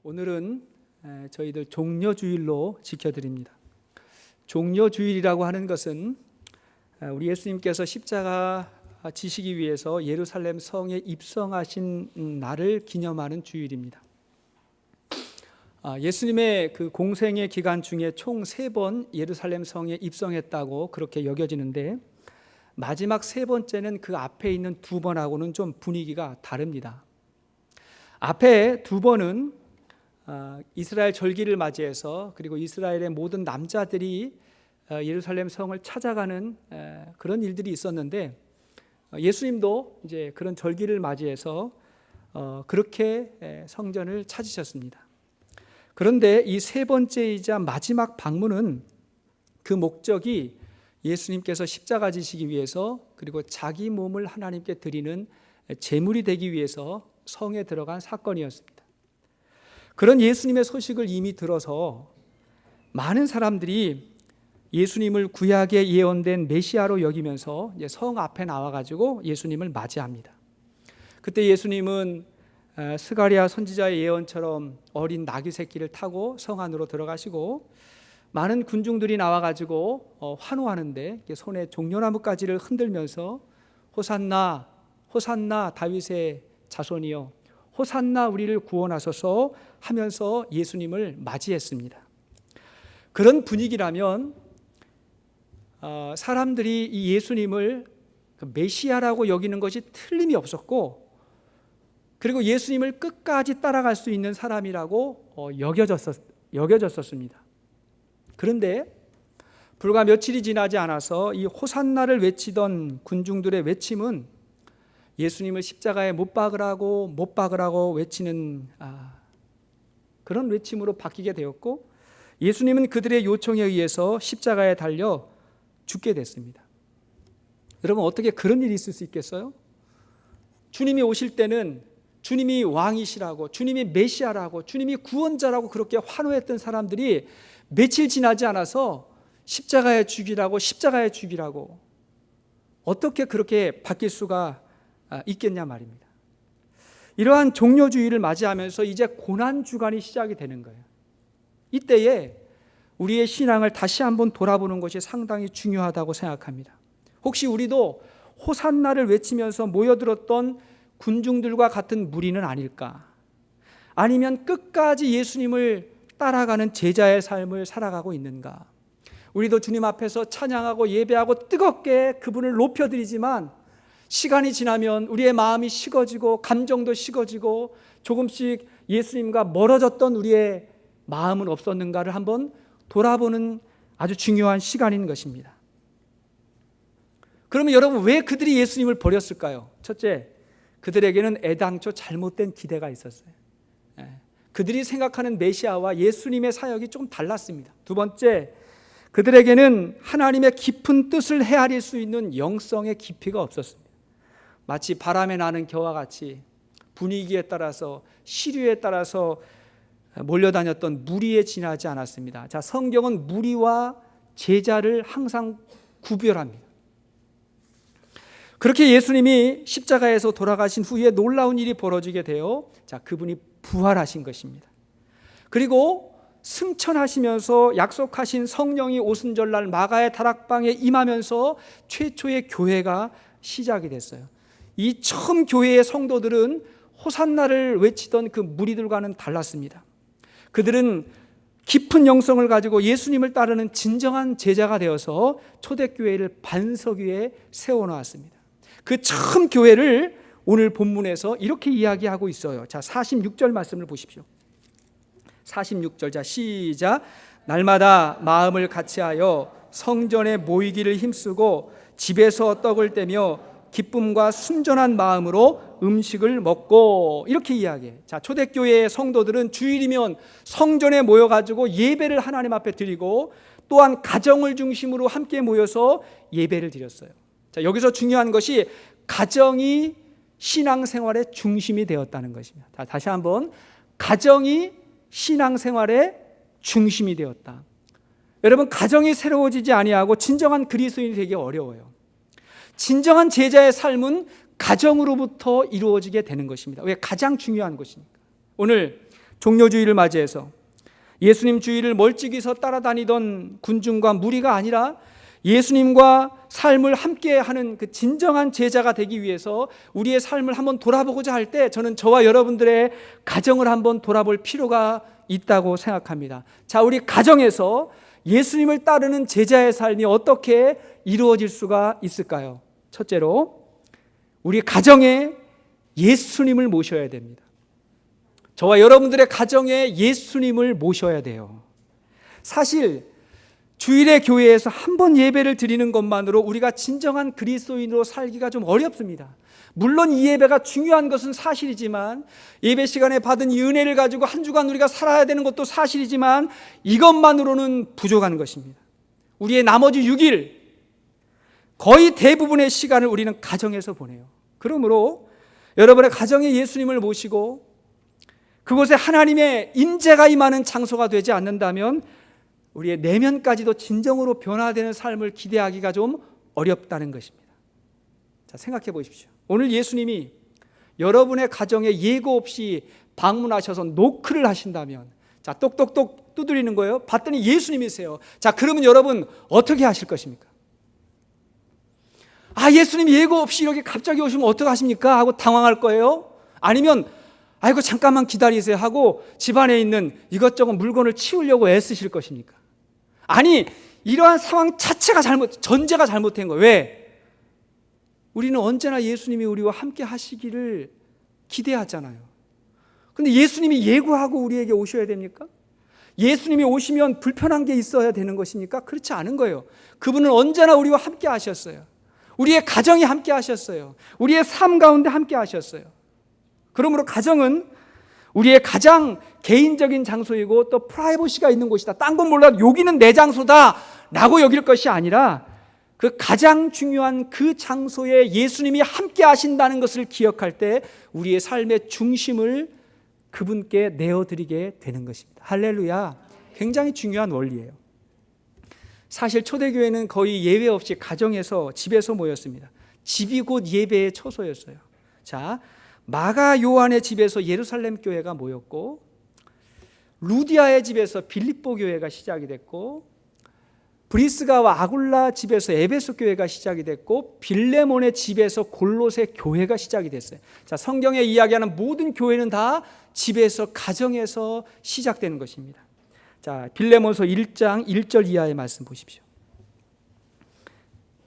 오늘은 저희들 종려주일로 지켜드립니다. 종려주일이라고 하는 것은 우리 예수님께서 십자가 지시기 위해서 예루살렘 성에 입성하신 날을 기념하는 주일입니다. 예수님의 그 공생의 기간 중에 총 3번 예루살렘 성에 입성했다고 그렇게 여겨지는데, 마지막 3번째는 그 앞에 있는 2번하고는 좀 분위기가 다릅니다. 앞에 2번은 이스라엘 절기를 맞이해서, 그리고 이스라엘의 모든 남자들이 예루살렘 성을 찾아가는 그런 일들이 있었는데, 예수님도 이제 그런 절기를 맞이해서 그렇게 성전을 찾으셨습니다. 그런데 이 3번째이자 마지막 방문은 그 목적이 예수님께서 십자가 지시기 위해서, 그리고 자기 몸을 하나님께 드리는 제물이 되기 위해서 성에 들어간 사건이었습니다. 그런 예수님의 소식을 이미 들어서 많은 사람들이 예수님을 구약에 예언된 메시아로 여기면서 이제 성 앞에 나와가지고 예수님을 맞이합니다. 그때 예수님은 스가랴 선지자의 예언처럼 어린 나귀 새끼를 타고 성 안으로 들어가시고, 많은 군중들이 나와가지고 환호하는데 손에 종려나무 가지를 흔들면서 호산나 호산나 다윗의 자손이여, 호산나 우리를 구원하소서 하면서 예수님을 맞이했습니다. 그런 분위기라면 사람들이 이 예수님을 메시아라고 여기는 것이 틀림이 없었고, 그리고 예수님을 끝까지 따라갈 수 있는 사람이라고 여겨졌었습니다. 그런데 불과 며칠이 지나지 않아서 이 호산나를 외치던 군중들의 외침은 예수님을 십자가에 못 박으라고 외치는 그런 외침으로 바뀌게 되었고, 예수님은 그들의 요청에 의해서 십자가에 달려 죽게 됐습니다. 여러분, 어떻게 그런 일이 있을 수 있겠어요? 주님이 오실 때는 주님이 왕이시라고, 주님이 메시아라고, 주님이 구원자라고 그렇게 환호했던 사람들이 며칠 지나지 않아서 십자가에 죽이라고 어떻게 그렇게 바뀔 수가 있겠냐 말입니다. 이러한 종려주의를 맞이하면서 이제 고난주간이 시작이 되는 거예요. 이때에 우리의 신앙을 다시 한번 돌아보는 것이 상당히 중요하다고 생각합니다. 혹시 우리도 호산나를 외치면서 모여들었던 군중들과 같은 무리는 아닐까? 아니면 끝까지 예수님을 따라가는 제자의 삶을 살아가고 있는가? 우리도 주님 앞에서 찬양하고 예배하고 뜨겁게 그분을 높여드리지만, 시간이 지나면 우리의 마음이 식어지고 감정도 식어지고 조금씩 예수님과 멀어졌던 우리의 마음은 없었는가를 한번 돌아보는 아주 중요한 시간인 것입니다. 그러면 여러분, 왜 그들이 예수님을 버렸을까요? 첫째, 그들에게는 애당초 잘못된 기대가 있었어요. 그들이 생각하는 메시아와 예수님의 사역이 좀 달랐습니다. 두 번째, 그들에게는 하나님의 깊은 뜻을 헤아릴 수 있는 영성의 깊이가 없었습니다. 마치 바람에 나는 겨와 같이 분위기에 따라서, 시류에 따라서 몰려다녔던 무리에 지나지 않았습니다. 자, 성경은 무리와 제자를 항상 구별합니다. 그렇게 예수님이 십자가에서 돌아가신 후에 놀라운 일이 벌어지게 되어, 그분이 부활하신 것입니다. 그리고 승천하시면서 약속하신 성령이 오순절날 마가의 다락방에 임하면서 최초의 교회가 시작이 됐어요. 이 처음 교회의 성도들은 호산나를 외치던 그 무리들과는 달랐습니다. 그들은 깊은 영성을 가지고 예수님을 따르는 진정한 제자가 되어서 초대교회를 반석 위에 세워놓았습니다. 그 처음 교회를 오늘 본문에서 이렇게 이야기하고 있어요. 자, 46절 말씀을 보십시오. 46절, 자, 시작. 날마다 마음을 같이하여 성전에 모이기를 힘쓰고 집에서 떡을 떼며 기쁨과 순전한 마음으로 음식을 먹고, 이렇게 이야기해요. 자, 초대교회의 성도들은 주일이면 성전에 모여가지고 예배를 하나님 앞에 드리고, 또한 가정을 중심으로 함께 모여서 예배를 드렸어요. 자, 여기서 중요한 것이 가정이 신앙생활의 중심이 되었다는 것입니다. 자, 다시 한번, 가정이 신앙생활의 중심이 되었다. 여러분, 가정이 새로워지지 아니하고 진정한 그리스도인이 되기 어려워요. 진정한 제자의 삶은 가정으로부터 이루어지게 되는 것입니다. 왜? 가장 중요한 것이니까. 오늘 종려주의를 맞이해서 예수님 주위를 멀찍이서 따라다니던 군중과 무리가 아니라 예수님과 삶을 함께하는 그 진정한 제자가 되기 위해서 우리의 삶을 한번 돌아보고자 할 때 저는 저와 여러분들의 가정을 한번 돌아볼 필요가 있다고 생각합니다. 자, 우리 가정에서 예수님을 따르는 제자의 삶이 어떻게 이루어질 수가 있을까요? 첫째로 우리 가정에 예수님을 모셔야 됩니다. 저와 여러분들의 가정에 예수님을 모셔야 돼요. 사실 주일의 교회에서 한 번 예배를 드리는 것만으로 우리가 진정한 그리스도인으로 살기가 좀 어렵습니다. 물론 이 예배가 중요한 것은 사실이지만, 예배 시간에 받은 이 은혜를 가지고 한 주간 우리가 살아야 되는 것도 사실이지만, 이것만으로는 부족한 것입니다. 우리의 나머지 6일 거의 대부분의 시간을 우리는 가정에서 보내요. 그러므로 여러분의 가정에 예수님을 모시고 그곳에 하나님의 임재가 임하는 장소가 되지 않는다면 우리의 내면까지도 진정으로 변화되는 삶을 기대하기가 좀 어렵다는 것입니다. 자, 생각해 보십시오. 오늘 예수님이 여러분의 가정에 예고 없이 방문하셔서 노크를 하신다면, 자, 똑똑똑 두드리는 거예요. 봤더니 예수님이세요. 자, 그러면 여러분 어떻게 하실 것입니까? 아, 예수님 예고 없이 이렇게 갑자기 오시면 어떻게 하십니까? 하고 당황할 거예요? 아니면 아이고 잠깐만 기다리세요 하고 집안에 있는 이것저것 물건을 치우려고 애쓰실 것입니까? 아니, 이러한 상황 자체가 전제가 잘못된 거예요. 왜? 우리는 언제나 예수님이 우리와 함께 하시기를 기대하잖아요. 근데 예수님이 예고하고 우리에게 오셔야 됩니까? 예수님이 오시면 불편한 게 있어야 되는 것입니까? 그렇지 않은 거예요. 그분은 언제나 우리와 함께 하셨어요. 우리의 가정이 함께 하셨어요. 우리의 삶 가운데 함께 하셨어요. 그러므로 가정은 우리의 가장 개인적인 장소이고 또 프라이버시가 있는 곳이다. 딴 건 몰라도 여기는 내 장소다 라고 여길 것이 아니라 그 가장 중요한 그 장소에 예수님이 함께 하신다는 것을 기억할 때 우리의 삶의 중심을 그분께 내어드리게 되는 것입니다. 할렐루야. 굉장히 중요한 원리예요. 사실 초대교회는 거의 예외 없이 가정에서, 집에서 모였습니다. 집이 곧 예배의 처소였어요. 자, 마가 요한의 집에서 예루살렘 교회가 모였고, 루디아의 집에서 빌립보 교회가 시작이 됐고, 브리스가와 아굴라 집에서 에베소 교회가 시작이 됐고, 빌레몬의 집에서 골로새 교회가 시작이 됐어요. 자, 성경에 이야기하는 모든 교회는 다 집에서, 가정에서 시작되는 것입니다. 자, 빌레몬서 1장 1절 이하의 말씀 보십시오.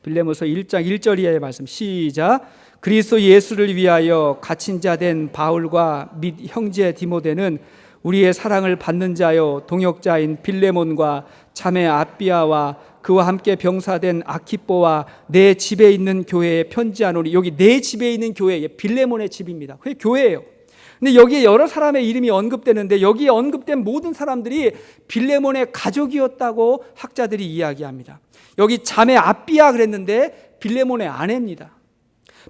빌레몬서 1장 1절 이하의 말씀 시작. 그리스도 예수를 위하여 갇힌 자 된 바울과 및 형제 디모데는 우리의 사랑을 받는 자요 동역자인 빌레몬과 자매 아비아와 그와 함께 병사된 아키뽀와 내 집에 있는 교회에 편지하노니. 여기 내 집에 있는 교회, 빌레몬의 집입니다. 그게 교회예요. 근데 여기에 여러 사람의 이름이 언급되는데 여기에 언급된 모든 사람들이 빌레몬의 가족이었다고 학자들이 이야기합니다. 여기 자매 아비아 그랬는데 빌레몬의 아내입니다.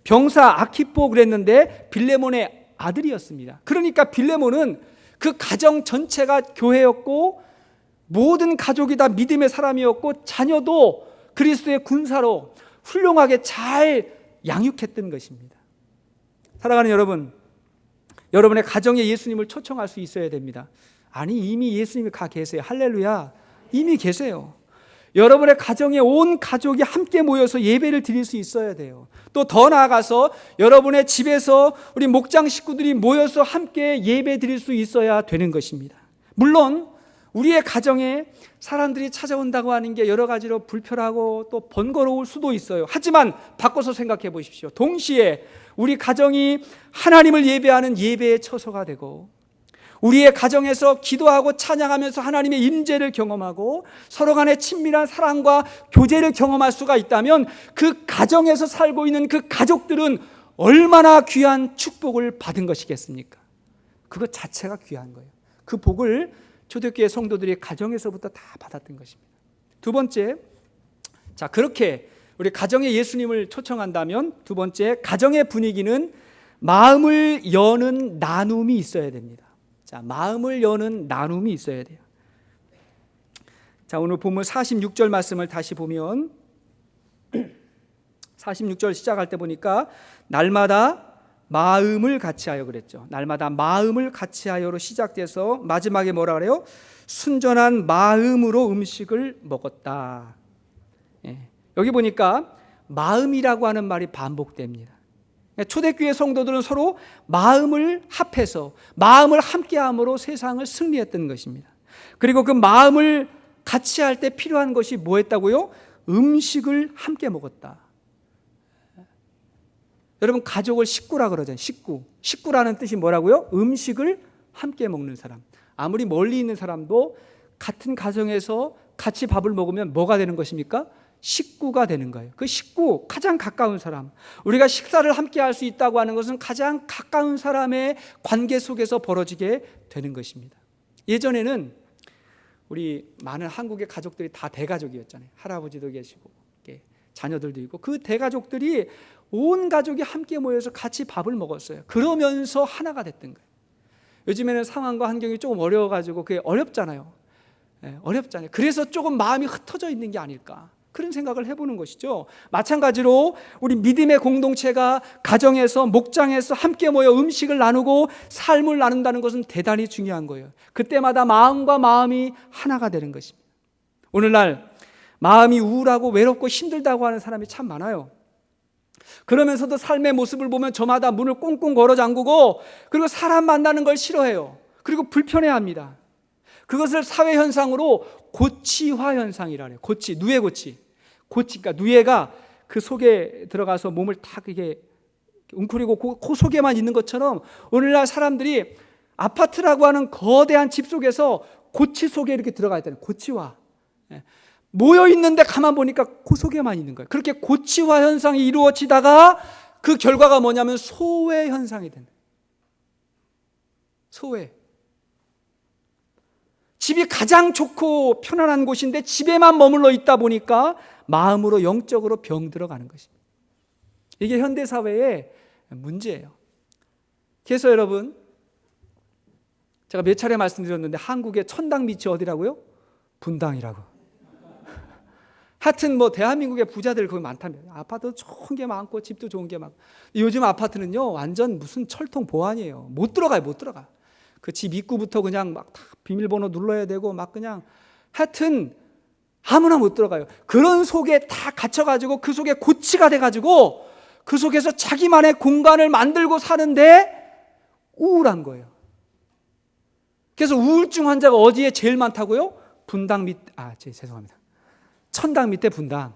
병사 아키포 그랬는데 빌레몬의 아들이었습니다. 그러니까 빌레몬은 그 가정 전체가 교회였고 모든 가족이 다 믿음의 사람이었고 자녀도 그리스도의 군사로 훌륭하게 잘 양육했던 것입니다. 사랑하는 여러분, 여러분의 가정에 예수님을 초청할 수 있어야 됩니다. 아니, 이미 예수님이 가 계세요. 할렐루야. 이미 계세요. 여러분의 가정에 온 가족이 함께 모여서 예배를 드릴 수 있어야 돼요. 또 더 나아가서 여러분의 집에서 우리 목장 식구들이 모여서 함께 예배 드릴 수 있어야 되는 것입니다. 물론 우리의 가정에 사람들이 찾아온다고 하는 게 여러 가지로 불편하고 또 번거로울 수도 있어요. 하지만 바꿔서 생각해 보십시오. 동시에 우리 가정이 하나님을 예배하는 예배의 처소가 되고 우리의 가정에서 기도하고 찬양하면서 하나님의 임재를 경험하고 서로 간의 친밀한 사랑과 교제를 경험할 수가 있다면 그 가정에서 살고 있는 그 가족들은 얼마나 귀한 축복을 받은 것이겠습니까? 그것 자체가 귀한 거예요. 그 복을 초대교회 성도들이 가정에서부터 다 받았던 것입니다. 두 번째, 자, 그렇게 우리 가정에 예수님을 초청한다면 두 번째, 가정의 분위기는 마음을 여는 나눔이 있어야 됩니다. 자, 마음을 여는 나눔이 있어야 돼요. 자, 오늘 본문 46절 말씀을 다시 보면 46절 시작할 때 보니까 날마다 마음을 같이하여 그랬죠. 날마다 마음을 같이하여로 시작돼서 마지막에 뭐라 그래요? 순전한 마음으로 음식을 먹었다. 여기 보니까 마음이라고 하는 말이 반복됩니다. 초대교회 성도들은 서로 마음을 합해서 마음을 함께함으로 세상을 승리했던 것입니다. 그리고 그 마음을 같이 할 때 필요한 것이 뭐였다고요? 음식을 함께 먹었다. 여러분, 가족을 식구라 그러잖아요. 식구라는 뜻이 뭐라고요? 음식을 함께 먹는 사람. 아무리 멀리 있는 사람도 같은 가정에서 같이 밥을 먹으면 뭐가 되는 것입니까? 식구가 되는 거예요. 그 식구, 가장 가까운 사람. 우리가 식사를 함께 할 수 있다고 하는 것은 가장 가까운 사람의 관계 속에서 벌어지게 되는 것입니다. 예전에는 우리 많은 한국의 가족들이 다 대가족이었잖아요. 할아버지도 계시고 자녀들도 있고, 그 대가족들이 온 가족이 함께 모여서 같이 밥을 먹었어요. 그러면서 하나가 됐던 거예요. 요즘에는 상황과 환경이 조금 어려워가지고 그게 어렵잖아요. 어렵잖아요. 그래서 조금 마음이 흩어져 있는 게 아닐까, 그런 생각을 해보는 것이죠. 마찬가지로 우리 믿음의 공동체가 가정에서, 목장에서 함께 모여 음식을 나누고 삶을 나눈다는 것은 대단히 중요한 거예요. 그때마다 마음과 마음이 하나가 되는 것입니다. 오늘날 마음이 우울하고 외롭고 힘들다고 하는 사람이 참 많아요. 그러면서도 삶의 모습을 보면 저마다 문을 꽁꽁 걸어 잠그고, 그리고 사람 만나는 걸 싫어해요. 그리고 불편해합니다. 그것을 사회 현상으로 고치화 현상이라 해요. 누에 고치. 그러니까 누에가 그 속에 들어가서 몸을 탁 이게 웅크리고 그 속에만 있는 것처럼, 오늘날 사람들이 아파트라고 하는 거대한 집 속에서 고치 속에 이렇게 들어가 있다는, 고치화. 모여 있는데 가만 보니까 그 속에만 있는 거예요. 그렇게 고치화 현상이 이루어지다가 그 결과가 뭐냐면 소외 현상이 되는 거예요. 소외. 집이 가장 좋고 편안한 곳인데 집에만 머물러 있다 보니까 마음으로 영적으로 병들어가는 것입니다. 이게 현대사회의 문제예요. 그래서 여러분, 제가 몇 차례 말씀드렸는데 한국의 천당 밑이 어디라고요? 분당이라고. 하여튼 뭐 대한민국의 부자들 거기 많다면, 아파트 좋은 게 많고 집도 좋은 게 많고. 요즘 아파트는요 완전 무슨 철통 보안이에요. 못 들어가요. 그 집 입구부터 그냥 막 다 비밀번호 눌러야 되고 막 그냥, 하여튼 아무나 못 들어가요. 그런 속에 다 갇혀가지고 그 속에 고치가 돼가지고 그 속에서 자기만의 공간을 만들고 사는데 우울한 거예요. 그래서 우울증 환자가 어디에 제일 많다고요? 분당 밑, 죄송합니다. 천당 밑에 분당.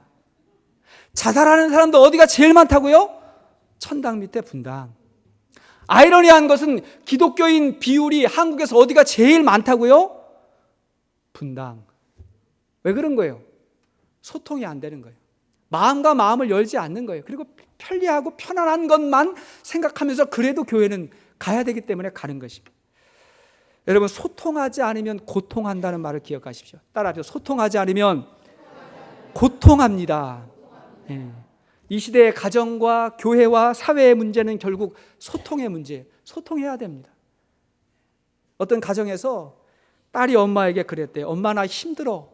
자살하는 사람도 어디가 제일 많다고요? 천당 밑에 분당. 아이러니한 것은 기독교인 비율이 한국에서 어디가 제일 많다고요? 분당. 왜 그런 거예요? 소통이 안 되는 거예요. 마음과 마음을 열지 않는 거예요. 그리고 편리하고 편안한 것만 생각하면서 그래도 교회는 가야 되기 때문에 가는 것입니다. 여러분, 소통하지 않으면 고통한다는 말을 기억하십시오. 따라하십시오. 소통하지 않으면 고통합니다. 이 시대의 가정과 교회와 사회의 문제는 결국 소통의 문제예요. 소통해야 됩니다. 어떤 가정에서 딸이 엄마에게 그랬대요. 엄마 나 힘들어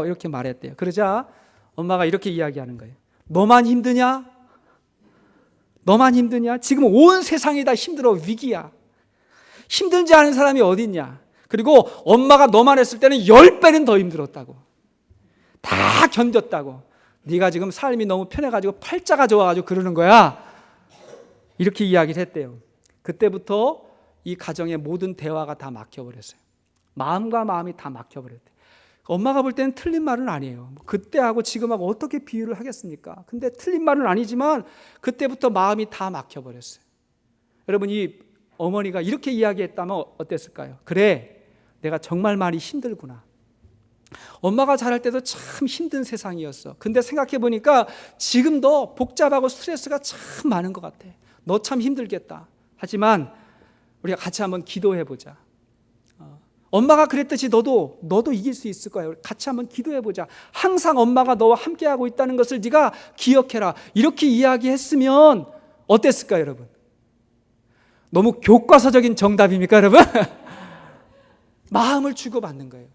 이렇게 말했대요. 그러자 엄마가 이렇게 이야기하는 거예요. 너만 힘드냐? 지금 온 세상이 다 힘들어. 위기야. 힘들지 않은 사람이 어디 있냐? 그리고 엄마가 너만 했을 때는 10배는 더 힘들었다고. 다 견뎠다고. 네가 지금 삶이 너무 편해가지고 팔자가 좋아가지고 그러는 거야. 이렇게 이야기를 했대요. 그때부터 이 가정의 모든 대화가 다 막혀버렸어요. 마음과 마음이 다 막혀버렸대요. 엄마가 볼 때는 틀린 말은 아니에요. 그때하고 지금하고 어떻게 비유를 하겠습니까? 근데 틀린 말은 아니지만 그때부터 마음이 다 막혀버렸어요. 여러분, 이 어머니가 이렇게 이야기했다면 어땠을까요? 그래, 내가 정말 많이 힘들구나. 엄마가 자랄 때도 참 힘든 세상이었어. 근데 생각해보니까 지금도 복잡하고 스트레스가 참 많은 것 같아. 너 참 힘들겠다. 하지만 우리가 같이 한번 기도해보자. 엄마가 그랬듯이 너도 이길 수 있을 거야. 같이 한번 기도해보자. 항상 엄마가 너와 함께하고 있다는 것을 네가 기억해라. 이렇게 이야기했으면 어땠을까요, 여러분? 너무 교과서적인 정답입니까, 여러분? 마음을 주고받는 거예요.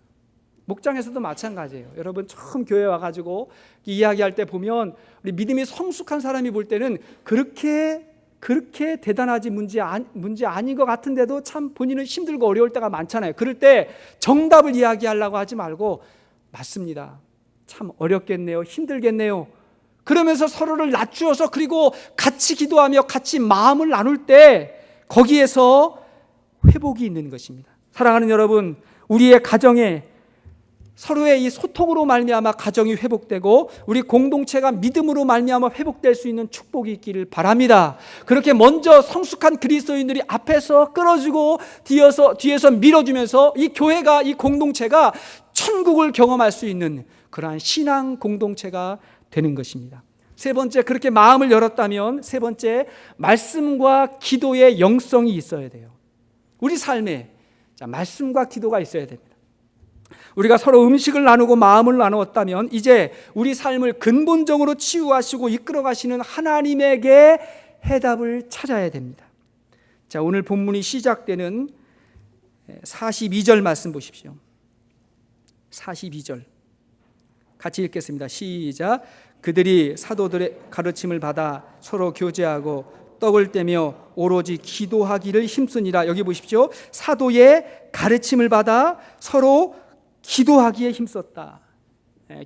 목장에서도 마찬가지예요. 여러분 처음 교회 와가지고 이야기할 때 보면 우리 믿음이 성숙한 사람이 볼 때는 그렇게 대단하지 문제 아닌 것 같은데도 참 본인은 힘들고 어려울 때가 많잖아요. 그럴 때 정답을 이야기하려고 하지 말고 맞습니다. 참 어렵겠네요. 힘들겠네요. 그러면서 서로를 낮추어서 그리고 같이 기도하며 같이 마음을 나눌 때 거기에서 회복이 있는 것입니다. 사랑하는 여러분, 우리의 가정에 서로의 이 소통으로 말미암아 가정이 회복되고 우리 공동체가 믿음으로 말미암아 회복될 수 있는 축복이 있기를 바랍니다. 그렇게 먼저 성숙한 그리스도인들이 앞에서 끌어주고 뒤에서 밀어주면서 이 교회가, 이 공동체가 천국을 경험할 수 있는 그러한 신앙 공동체가 되는 것입니다. 세 번째, 그렇게 마음을 열었다면 세 번째, 말씀과 기도의 영성이 있어야 돼요. 우리 삶에 말씀과 기도가 있어야 됩니다. 우리가 서로 음식을 나누고 마음을 나누었다면 이제 우리 삶을 근본적으로 치유하시고 이끌어 가시는 하나님에게 해답을 찾아야 됩니다. 자, 오늘 본문이 시작되는 42절 말씀 보십시오. 42절 같이 읽겠습니다. 시작. 그들이 사도들의 가르침을 받아 서로 교제하고 떡을 떼며 오로지 기도하기를 힘쓰니라. 여기 보십시오. 사도의 가르침을 받아 서로 기도하기에 힘썼다.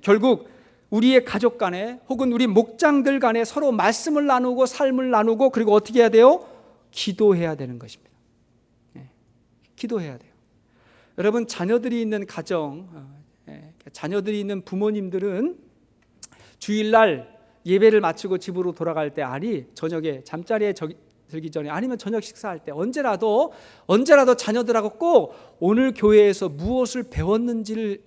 결국 우리의 가족 간에 혹은 우리 목장들 간에 서로 말씀을 나누고 삶을 나누고 그리고 어떻게 해야 돼요? 기도해야 되는 것입니다. 기도해야 돼요. 여러분, 자녀들이 있는 가정, 자녀들이 있는 부모님들은 주일날 예배를 마치고 집으로 돌아갈 때 저녁에 잠자리에 들기 전에 아니면 저녁 식사할 때 언제라도 자녀들하고 꼭 오늘 교회에서 무엇을 배웠는지를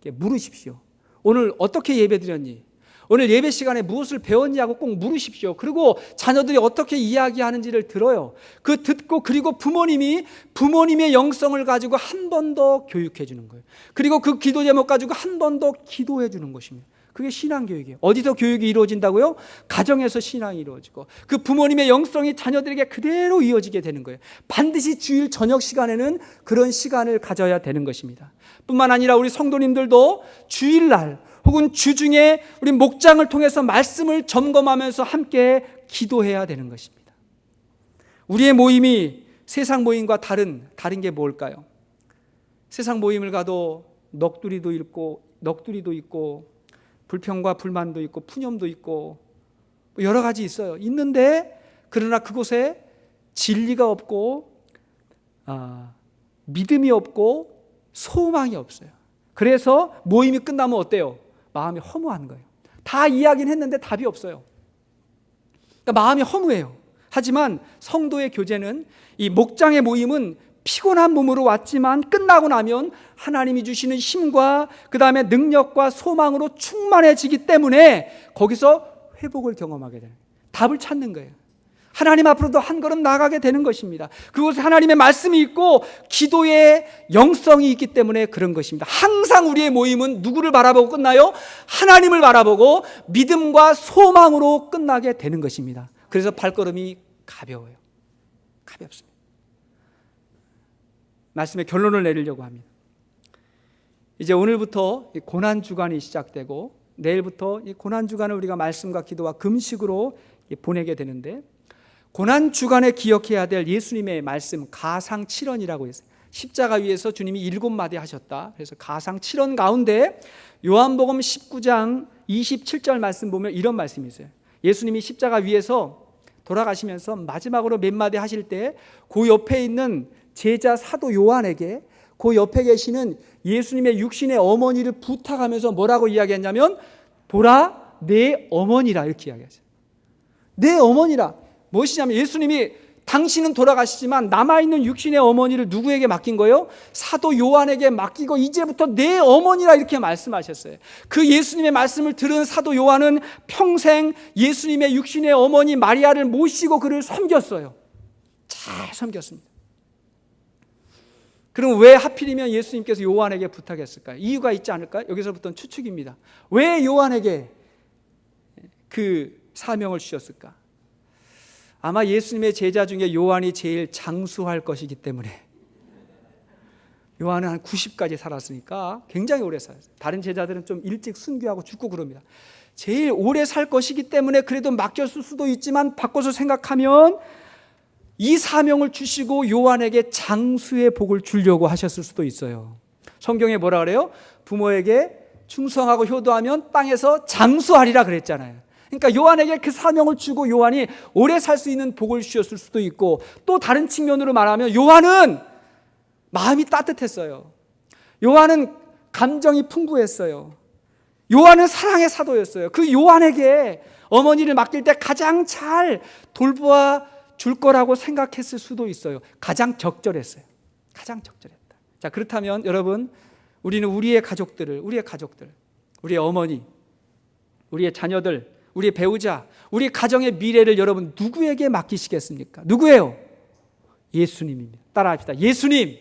물으십시오. 오늘 어떻게 예배 드렸니? 오늘 예배 시간에 무엇을 배웠냐고 꼭 물으십시오. 그리고 자녀들이 어떻게 이야기하는지를 들어요. 듣고 그리고 부모님의 영성을 가지고 한 번 더 교육해 주는 거예요. 그리고 그 기도 제목 가지고 한 번 더 기도해 주는 것입니다. 그게 신앙교육이에요. 어디서 교육이 이루어진다고요? 가정에서 신앙이 이루어지고 그 부모님의 영성이 자녀들에게 그대로 이어지게 되는 거예요. 반드시 주일 저녁 시간에는 그런 시간을 가져야 되는 것입니다. 뿐만 아니라 우리 성도님들도 주일날 혹은 주중에 우리 목장을 통해서 말씀을 점검하면서 함께 기도해야 되는 것입니다. 우리의 모임이 세상 모임과 다른 게 뭘까요? 세상 모임을 가도 넋두리도 있고 불평과 불만도 있고 푸념도 있고 여러 가지 있어요. 있는데 그러나 그곳에 진리가 없고 믿음이 없고 소망이 없어요. 그래서 모임이 끝나면 어때요? 마음이 허무한 거예요. 다 이야기는 했는데 답이 없어요. 그러니까 마음이 허무해요. 하지만 성도의 교제는, 이 목장의 모임은 피곤한 몸으로 왔지만 끝나고 나면 하나님이 주시는 힘과 그 다음에 능력과 소망으로 충만해지기 때문에 거기서 회복을 경험하게 되는, 답을 찾는 거예요. 하나님 앞으로도 한 걸음 나아가게 되는 것입니다. 그곳에 하나님의 말씀이 있고 기도의 영성이 있기 때문에 그런 것입니다. 항상 우리의 모임은 누구를 바라보고 끝나요? 하나님을 바라보고 믿음과 소망으로 끝나게 되는 것입니다. 그래서 발걸음이 가벼워요. 가볍습니다. 말씀의 결론을 내리려고 합니다. 이제 오늘부터 고난주간이 시작되고 내일부터 이 고난주간을 우리가 말씀과 기도와 금식으로 보내게 되는데, 고난주간에 기억해야 될 예수님의 말씀 가상 7언이라고 했어요. 십자가 위에서 주님이 7마디 하셨다. 그래서 가상 7언 가운데 요한복음 19장 27절 말씀 보면 이런 말씀이 있어요. 예수님이 십자가 위에서 돌아가시면서 마지막으로 몇 마디 하실 때 그 옆에 있는 제자 사도 요한에게 그 옆에 계시는 예수님의 육신의 어머니를 부탁하면서 뭐라고 이야기했냐면, 보라 내 어머니라, 이렇게 이야기하죠. 내 어머니라. 무엇이냐면 예수님이 당신은 돌아가시지만 남아있는 육신의 어머니를 누구에게 맡긴 거예요? 사도 요한에게 맡기고 이제부터 내 어머니라, 이렇게 말씀하셨어요. 그 예수님의 말씀을 들은 사도 요한은 평생 예수님의 육신의 어머니 마리아를 모시고 그를 섬겼어요. 잘 섬겼습니다. 그럼 왜 하필이면 예수님께서 요한에게 부탁했을까요? 이유가 있지 않을까요? 여기서부터는 추측입니다. 왜 요한에게 그 사명을 주셨을까? 아마 예수님의 제자 중에 요한이 제일 장수할 것이기 때문에, 요한은 한 90까지 살았으니까 굉장히 오래 살았어요. 다른 제자들은 좀 일찍 순교하고 죽고 그럽니다. 제일 오래 살 것이기 때문에 그래도 맡겼을 수도 있지만 바꿔서 생각하면 이 사명을 주시고 요한에게 장수의 복을 주려고 하셨을 수도 있어요. 성경에 뭐라 그래요? 부모에게 충성하고 효도하면 땅에서 장수하리라 그랬잖아요. 그러니까 요한에게 그 사명을 주고 요한이 오래 살 수 있는 복을 주셨을 수도 있고, 또 다른 측면으로 말하면 요한은 마음이 따뜻했어요. 요한은 감정이 풍부했어요. 요한은 사랑의 사도였어요. 그 요한에게 어머니를 맡길 때 가장 잘 돌보아 줄 거라고 생각했을 수도 있어요. 가장 적절했어요. 가장 적절했다. 자, 그렇다면 여러분, 우리는 우리의 가족들, 우리의 어머니, 우리의 자녀들, 우리의 배우자, 우리 가정의 미래를 여러분 누구에게 맡기시겠습니까? 누구예요? 예수님입니다. 따라합시다. 예수님.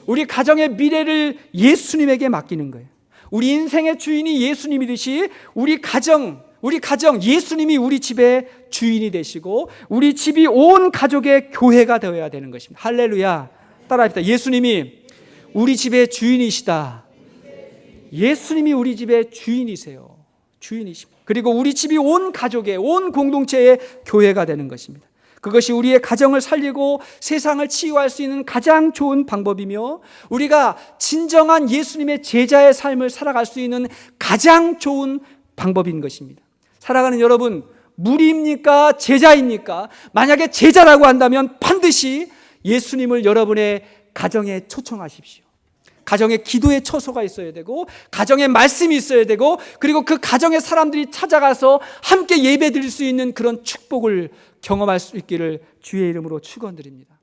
우리 가정의 미래를 예수님에게 맡기는 거예요. 우리 인생의 주인이 예수님이듯이 우리 가정 예수님이 우리 집의 주인이 되시고 우리 집이 온 가족의 교회가 되어야 되는 것입니다. 할렐루야. 따라합시다. 예수님이 우리 집의 주인이시다. 예수님이 우리 집의 주인이세요. 주인이십니다. 그리고 우리 집이 온 가족의, 온 공동체의 교회가 되는 것입니다. 그것이 우리의 가정을 살리고 세상을 치유할 수 있는 가장 좋은 방법이며 우리가 진정한 예수님의 제자의 삶을 살아갈 수 있는 가장 좋은 방법인 것입니다. 살아가는 여러분, 무리입니까? 제자입니까? 만약에 제자라고 한다면 반드시 예수님을 여러분의 가정에 초청하십시오. 가정에 기도의 처소가 있어야 되고 가정에 말씀이 있어야 되고 그리고 그 가정의 사람들이 찾아가서 함께 예배 드릴 수 있는 그런 축복을 경험할 수 있기를 주의 이름으로 축원드립니다.